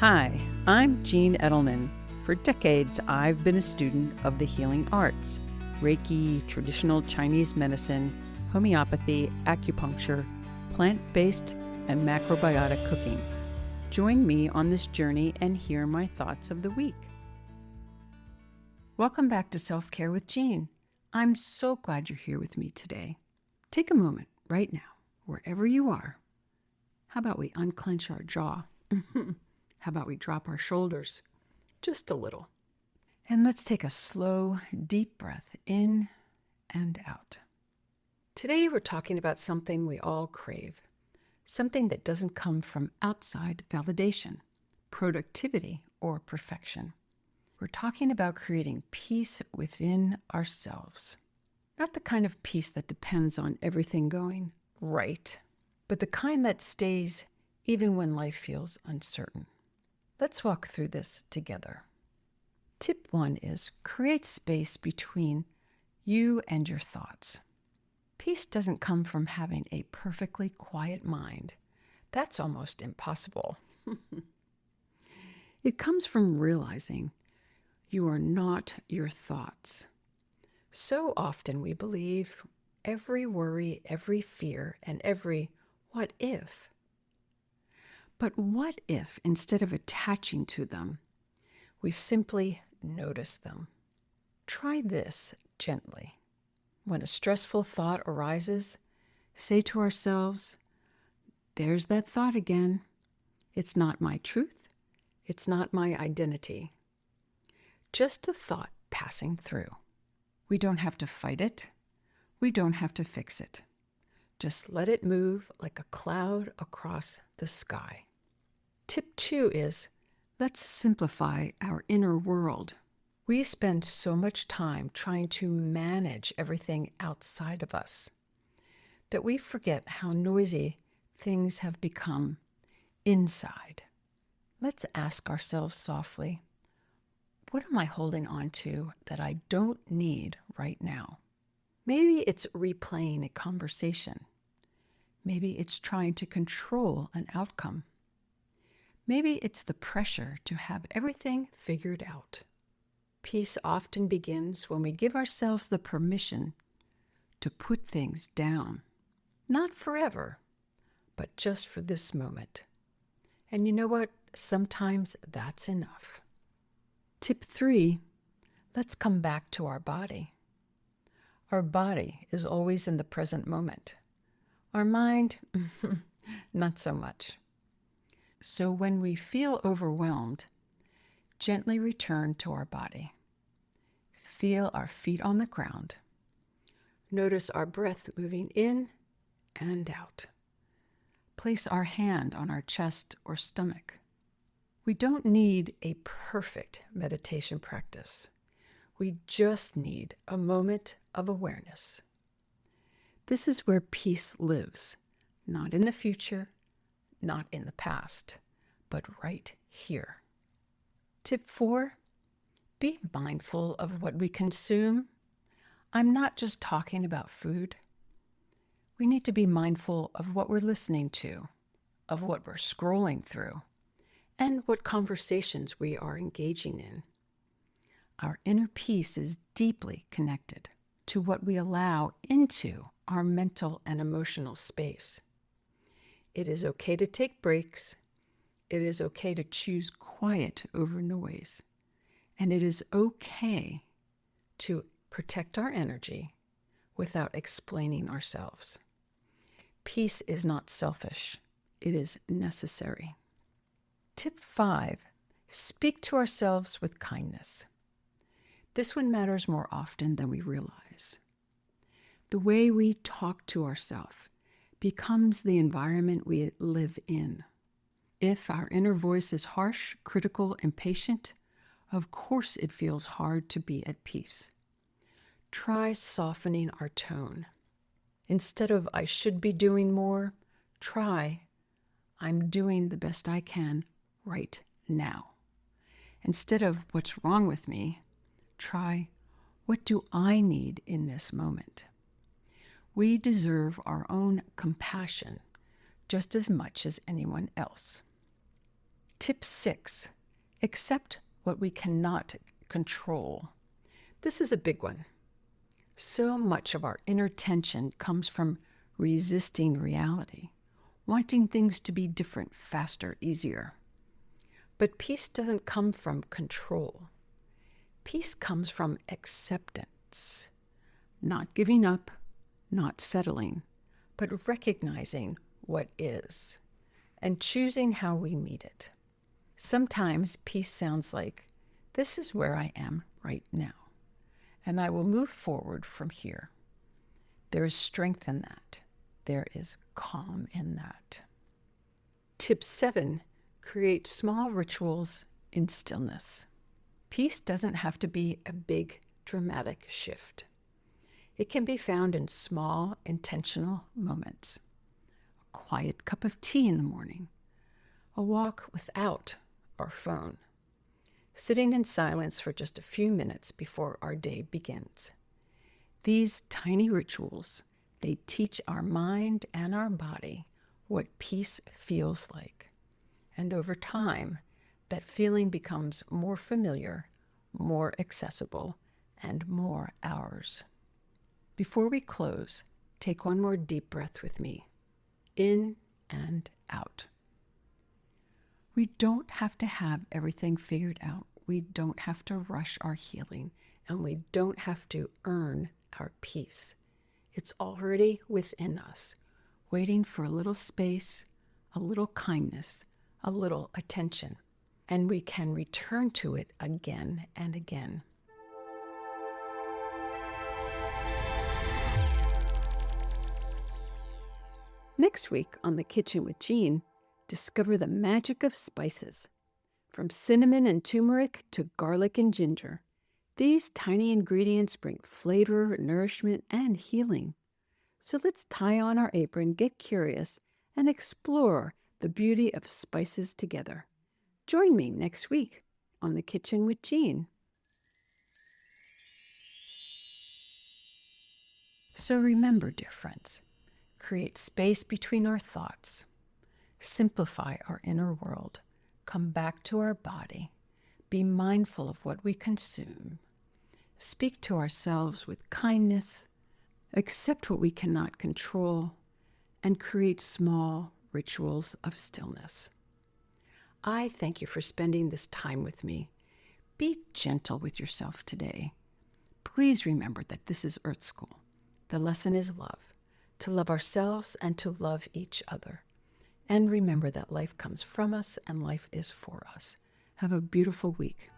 Hi, I'm Jean Edelman. For decades, I've been a student of the healing arts: Reiki, traditional Chinese medicine, homeopathy, acupuncture, plant-based, and macrobiotic cooking. Join me on this journey and hear my thoughts of the week. Welcome back to Self-Care with Jean. I'm so glad you're here with me today. Take a moment right now, wherever you are. How about we unclench our jaw? How about we drop our shoulders just a little? And let's take a slow, deep breath in and out. Today we're talking about something we all crave, something that doesn't come from outside validation, productivity, or perfection. We're talking about creating peace within ourselves. Not the kind of peace that depends on everything going right, but the kind that stays even when life feels uncertain. Let's walk through this together. Tip 1 is create space between you and your thoughts. Peace doesn't come from having a perfectly quiet mind. That's almost impossible. It comes from realizing you are not your thoughts. So often we believe every worry, every fear, and every what if. But what if, instead of attaching to them, we simply notice them? Try this gently. When a stressful thought arises, say to ourselves, "There's that thought again. It's not my truth. It's not my identity. Just a thought passing through." We don't have to fight it. We don't have to fix it. Just let it move like a cloud across the sky. Tip 2 is, let's simplify our inner world. We spend so much time trying to manage everything outside of us that we forget how noisy things have become inside. Let's ask ourselves softly, what am I holding on to that I don't need right now? Maybe it's replaying a conversation. Maybe it's trying to control an outcome. Maybe it's the pressure to have everything figured out. Peace often begins when we give ourselves the permission to put things down. Not forever, but just for this moment. And you know what? Sometimes that's enough. Tip 3, let's come back to our body. Our body is always in the present moment. Our mind, not so much. So when we feel overwhelmed, gently return to our body. Feel our feet on the ground. Notice our breath moving in and out. Place our hand on our chest or stomach. We don't need a perfect meditation practice. We just need a moment of awareness. This is where peace lives, not in the future, not in the past, but right here. Tip 4, be mindful of what we consume. I'm not just talking about food. We need to be mindful of what we're listening to, of what we're scrolling through, and what conversations we are engaging in. Our inner peace is deeply connected to what we allow into our mental and emotional space. It is okay to take breaks. It is okay to choose quiet over noise. And it is okay to protect our energy without explaining ourselves. Peace is not selfish. It is necessary. Tip 5, speak to ourselves with kindness. This one matters more often than we realize. The way we talk to ourselves becomes the environment we live in. If our inner voice is harsh, critical, impatient, of course it feels hard to be at peace. Try softening our tone. Instead of "I should be doing more," try "I'm doing the best I can right now." Instead of "what's wrong with me," try "what do I need in this moment?" We deserve our own compassion just as much as anyone else. Tip 6, accept what we cannot control. This is a big one. So much of our inner tension comes from resisting reality, wanting things to be different, faster, easier. But peace doesn't come from control. Peace comes from acceptance, not giving up, not settling, but recognizing what is and choosing how we meet it. Sometimes peace sounds like, this is where I am right now, and I will move forward from here. There is strength in that. There is calm in that. Tip 7, create small rituals in stillness. Peace doesn't have to be a big, dramatic shift. It can be found in small, intentional moments. A quiet cup of tea in the morning, a walk without our phone, sitting in silence for just a few minutes before our day begins. These tiny rituals, they teach our mind and our body what peace feels like. And over time, that feeling becomes more familiar, more accessible, and more ours. Before we close, take one more deep breath with me. In and out. We don't have to have everything figured out. We don't have to rush our healing, and we don't have to earn our peace. It's already within us, waiting for a little space, a little kindness, a little attention, and we can return to it again and again. Next week on The Kitchen with Jean, discover the magic of spices. From cinnamon and turmeric to garlic and ginger, these tiny ingredients bring flavor, nourishment, and healing. So let's tie on our apron, get curious, and explore the beauty of spices together. Join me next week on The Kitchen with Jean. So remember, dear friends, create space between our thoughts. Simplify our inner world. Come back to our body. Be mindful of what we consume. Speak to ourselves with kindness. Accept what we cannot control. And create small rituals of stillness. I thank you for spending this time with me. Be gentle with yourself today. Please remember that this is Earth School. The lesson is love. To love ourselves and to love each other. And remember that life comes from us and life is for us. Have a beautiful week.